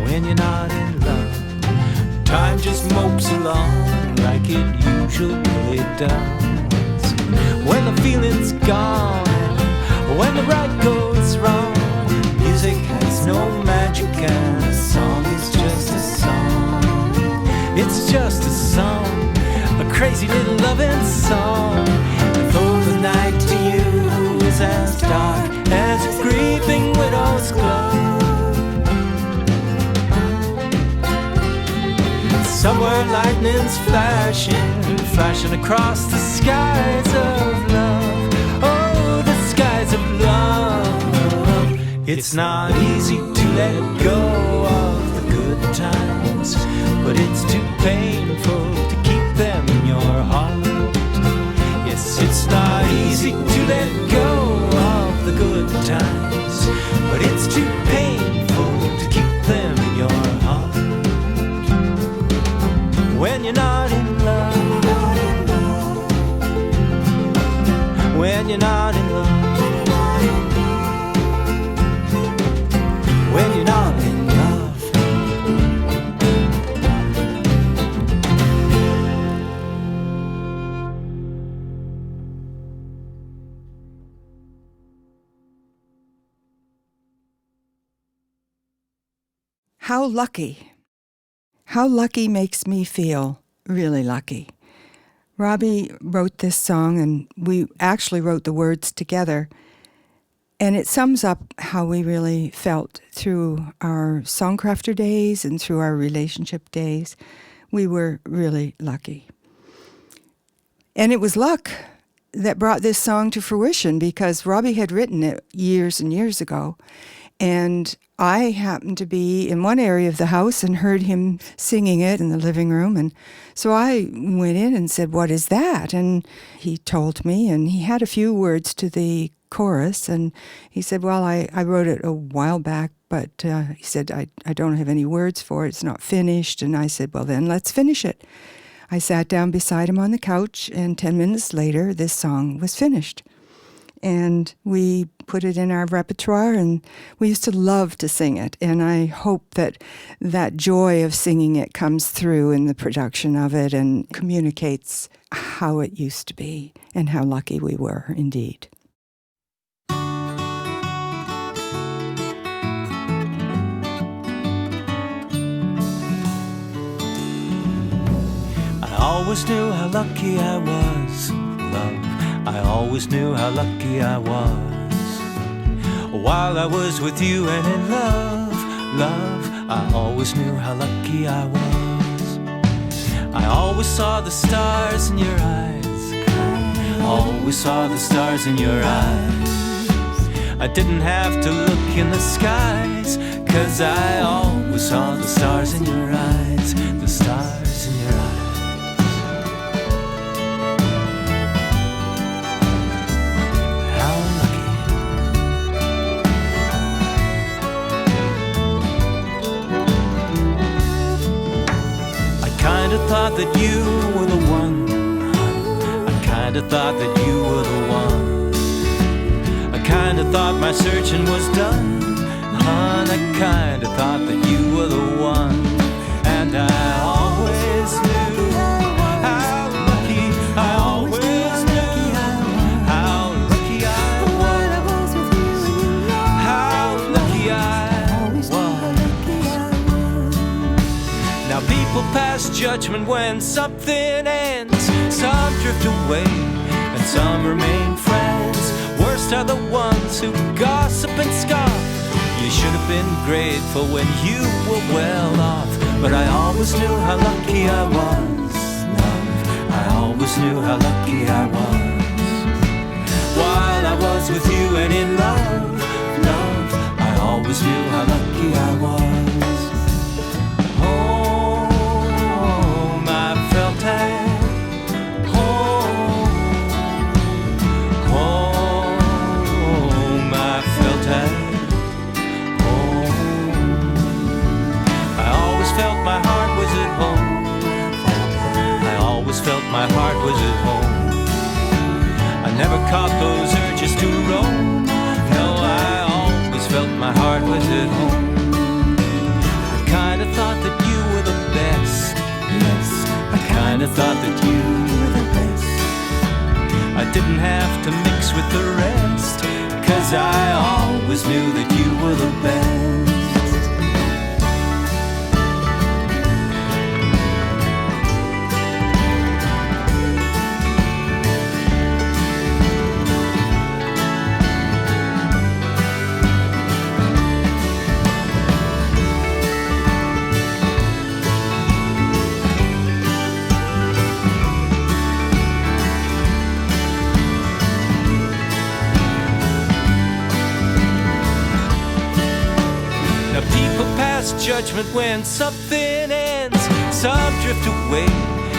when you're not in love, time just mopes along like it usually does. When the feeling's gone, when the right goes wrong, music has no magic and a song is just a song. It's just a song, a crazy little loving song. And though the night to you is as dark as a grieving widow's glove, somewhere lightning's flashing across the skies of love. Oh, the skies of love. It's not easy to let go of the good times, but it's too painful to keep them in your heart. Yes, it's not easy to let go of the good times, but it's too painful to keep them in your heart. When you're not in love, when you're not in love, when you're not in love. How lucky. How lucky makes me feel really lucky. Robbie wrote this song, and we actually wrote the words together. And it sums up how we really felt through our Songcrafter days and through our relationship days. We were really lucky. And it was luck that brought this song to fruition, because Robbie had written it years and years ago. And I happened to be in one area of the house and heard him singing it in the living room. And so I went in and said, "What is that?" And he told me, and he had a few words to the chorus. And he said, "Well, I wrote it a while back, but he said, I don't have any words for it. It's not finished." And I said, "Well, then let's finish it." I sat down beside him on the couch, and 10 minutes later, this song was finished. And we put it in our repertoire, and we used to love to sing it. And I hope that that joy of singing it comes through in the production of it and communicates how it used to be and how lucky we were indeed. always knew how lucky I was, love. I always knew how lucky I was. While I was with you and in love, love, I always knew how lucky I was. I always saw the stars in your eyes, always saw the stars in your eyes. I didn't have to look in the skies, 'cause I always saw the stars in your eyes, the stars in your eyes. How lucky. I kinda thought that you were the one. I kinda thought that you were the one. I kinda thought my searching was done. Hon, I kinda thought that you were the one. And I always knew how lucky, I always knew how lucky I was. How lucky I was. Now people pass judgment when something ends. Some drift away and some remain friends. Worst are the ones who gossip and scoff. You should have been grateful when you were well off. But I always knew how lucky I was, love. I always knew how lucky I was. While I was with you and in love, love, I always knew how lucky I was. Home, I felt at my heart was at home. I always felt my heart was at home. I never caught those urges to roam. No, I always felt my heart was at home. I kinda thought that you were the best. Yes, I kinda thought that you were the best. I didn't have to mix with the rest, 'cause I always knew that you were the best. Judgment when something ends. Some drift away,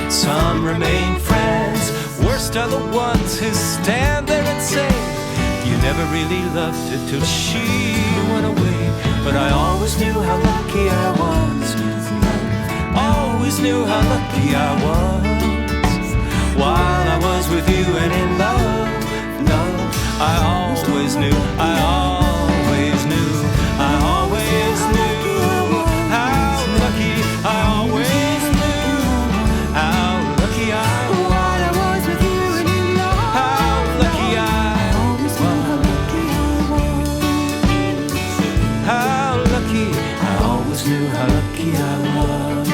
some remain friends. Worst are the ones who stand there and say, you never really loved her till she went away. But I always knew how lucky I was. Always knew how lucky I was. While I was with you and in love, love, I always knew, I always knew, I always knew. I always knew how lucky I was. While I was with you and in love, how lucky I was. How lucky, I always knew how lucky I was.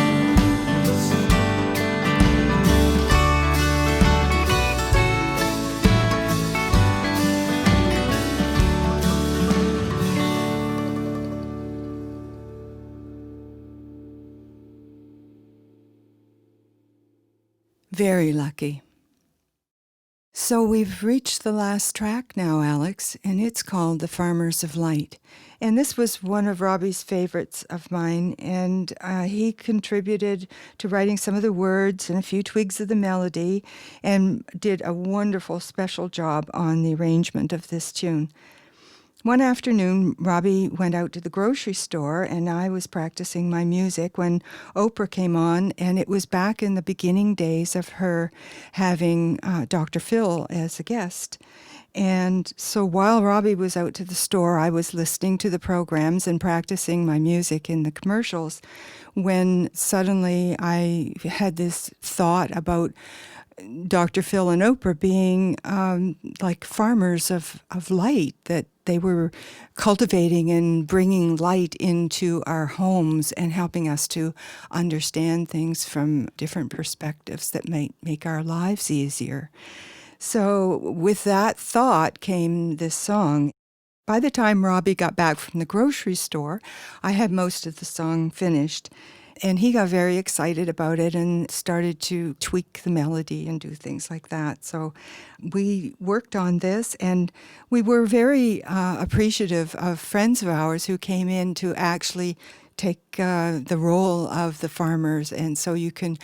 Very lucky. So we've reached the last track now, Alex, and it's called The Farmers of Light. And this was one of Robbie's favorites of mine, and he contributed to writing some of the words and a few twigs of the melody, and did a wonderful special job on the arrangement of this tune. One afternoon, Robbie went out to the grocery store, and I was practicing my music when Oprah came on, and it was back in the beginning days of her having Dr. Phil as a guest. And so while Robbie was out to the store, I was listening to the programs and practicing my music in the commercials, when suddenly I had this thought about Dr. Phil and Oprah being like farmers of light, that they were cultivating and bringing light into our homes and helping us to understand things from different perspectives that might make our lives easier. So with that thought came this song. By the time Robbie got back from the grocery store, I had most of the song finished. And he got very excited about it and started to tweak the melody and do things like that. So we worked on this, and we were very appreciative of friends of ours who came in to actually take the role of the farmers. And so you can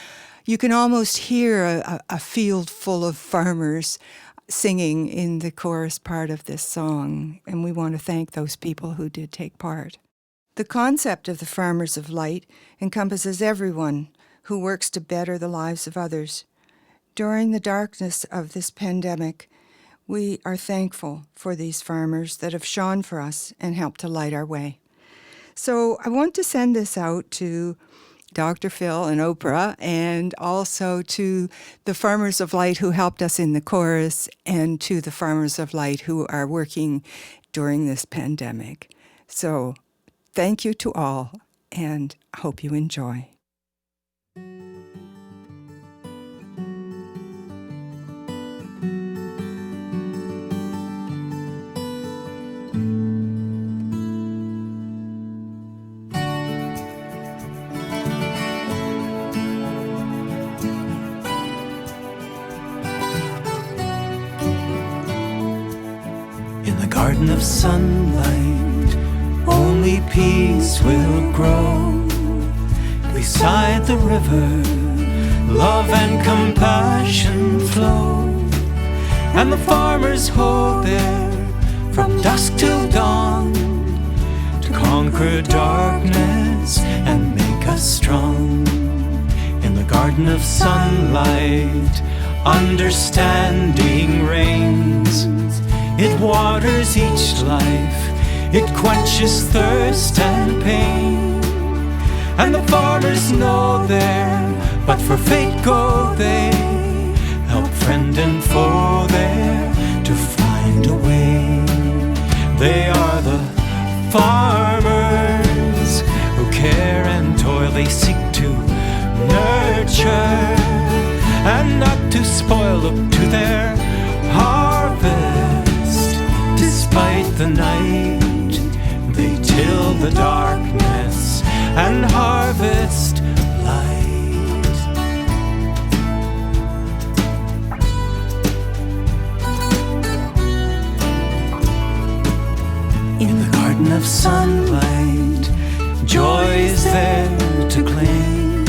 almost hear a field full of farmers singing in the chorus part of this song. And we want to thank those people who did take part. The concept of the Farmers of Light encompasses everyone who works to better the lives of others. During the darkness of this pandemic, we are thankful for these farmers that have shone for us and helped to light our way. So I want to send this out to Dr. Phil and Oprah, and also to the Farmers of Light who helped us in the chorus, and to the Farmers of Light who are working during this pandemic. So thank you to all, and hope you enjoy. In the garden of sunlight, only peace will grow. Beside the river, love and compassion flow. And the farmers hoe there from dusk till dawn, to conquer darkness and make us strong. In the garden of sunlight, understanding reigns. It waters each life, it quenches thirst and pain. And the farmers know there, but for fate go they, help friend and foe there to find a way. They are the farmers who care and toil, they seek to nurture and not to spoil. Look to their harvest, despite the night, they till the darkness and harvest light. In the garden of sunlight, joy is there to claim.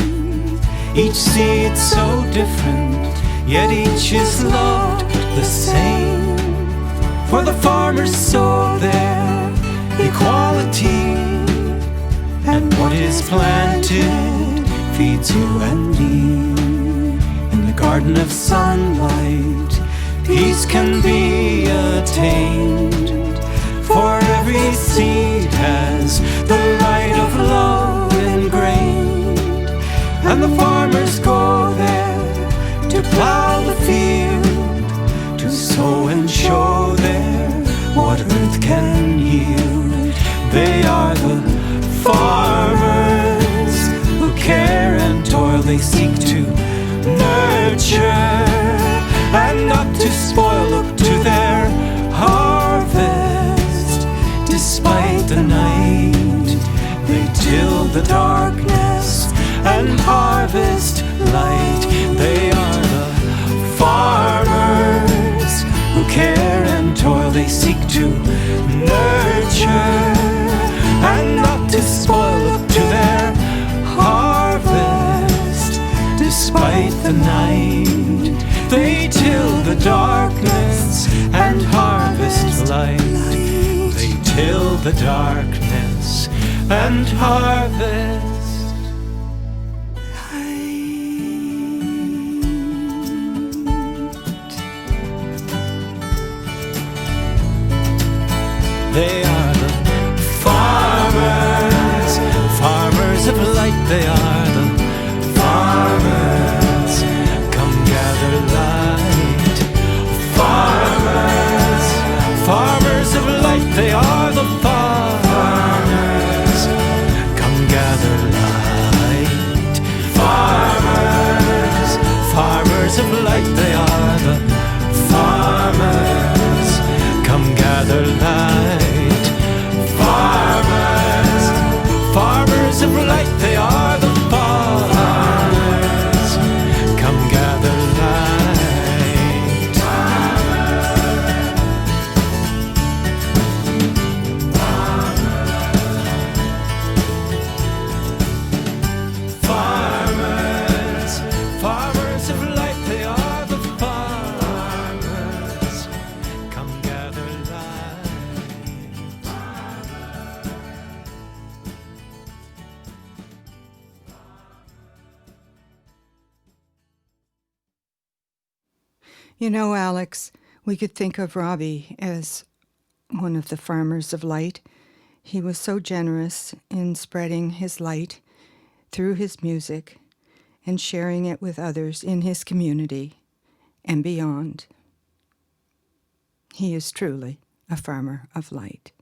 Each seed so different, yet each is loved the same. For the farmers sow their equality, and what is planted feeds you and me. In the garden of sunlight, peace can be attained, for every seed has the light of love ingrained. And the farmers go there to plow the field, to sow and show there what earth can yield. They are the farmers who care and toil, they seek to nurture and not to spoil. Look to their harvest, despite the night, they till the darkness and harvest light. They are the farmers who care and toil, they seek to nurture and not to spoil. Look to their harvest, despite the night, they till the darkness and harvest light. They till the darkness and harvest. They are the farmers, farmers of light. They are the farmers. Come gather light. farmers of light, they are the farmers. Come gather light. Farmers, farmers of light, they are the farmers. Come gather light. Farmers, farmers of light, they are the farmers. Come gather light. Farmers, farmers of light, they are the farmers. Come gather light. You know, Alex, we could think of Robbie as one of the farmers of light. He was so generous in spreading his light through his music and sharing it with others in his community and beyond. He is truly a farmer of light.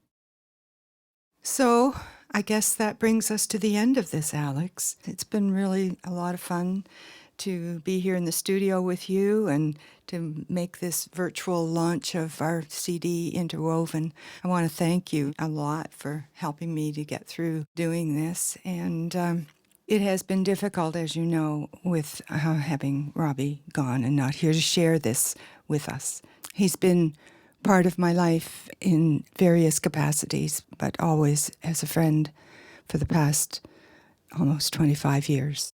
So I guess that brings us to the end of this, Alex. It's been really a lot of fun to be here in the studio with you and to make this virtual launch of our CD, Interwoven. I want to thank you a lot for helping me to get through doing this. And it has been difficult, as you know, with having Robbie gone and not here to share this with us. He's been part of my life in various capacities, but always as a friend for the past almost 25 years.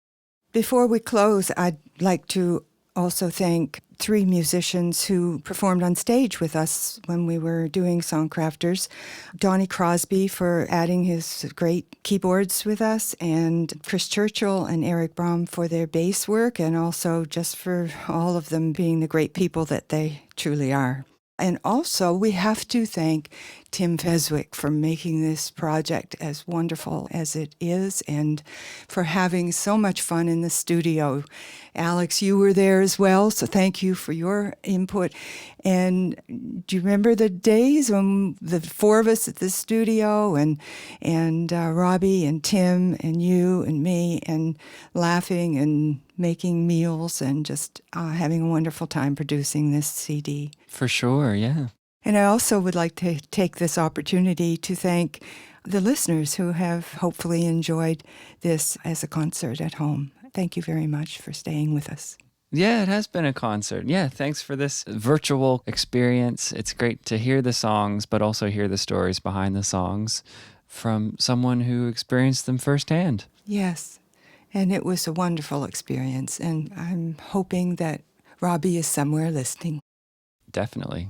Before we close, I'd like to also thank 3 musicians who performed on stage with us when we were doing Songcrafters. Donnie Crosby for adding his great keyboards with us, and Chris Churchill and Eric Brahm for their bass work, and also just for all of them being the great people that they truly are. And also, we have to thank Tim Feswick for making this project as wonderful as it is and for having so much fun in the studio. Alex, you were there as well, so thank you for your input. And do you remember the days when the 4 of us at the studio and Robbie and Tim and you and me and laughing and making meals and just having a wonderful time producing this CD? For sure, yeah. And I also would like to take this opportunity to thank the listeners who have hopefully enjoyed this as a concert at home. Thank you very much for staying with us. Yeah, it has been a concert. Yeah, thanks for this virtual experience. It's great to hear the songs, but also hear the stories behind the songs from someone who experienced them firsthand. Yes, and it was a wonderful experience, and I'm hoping that Robbie is somewhere listening. Definitely.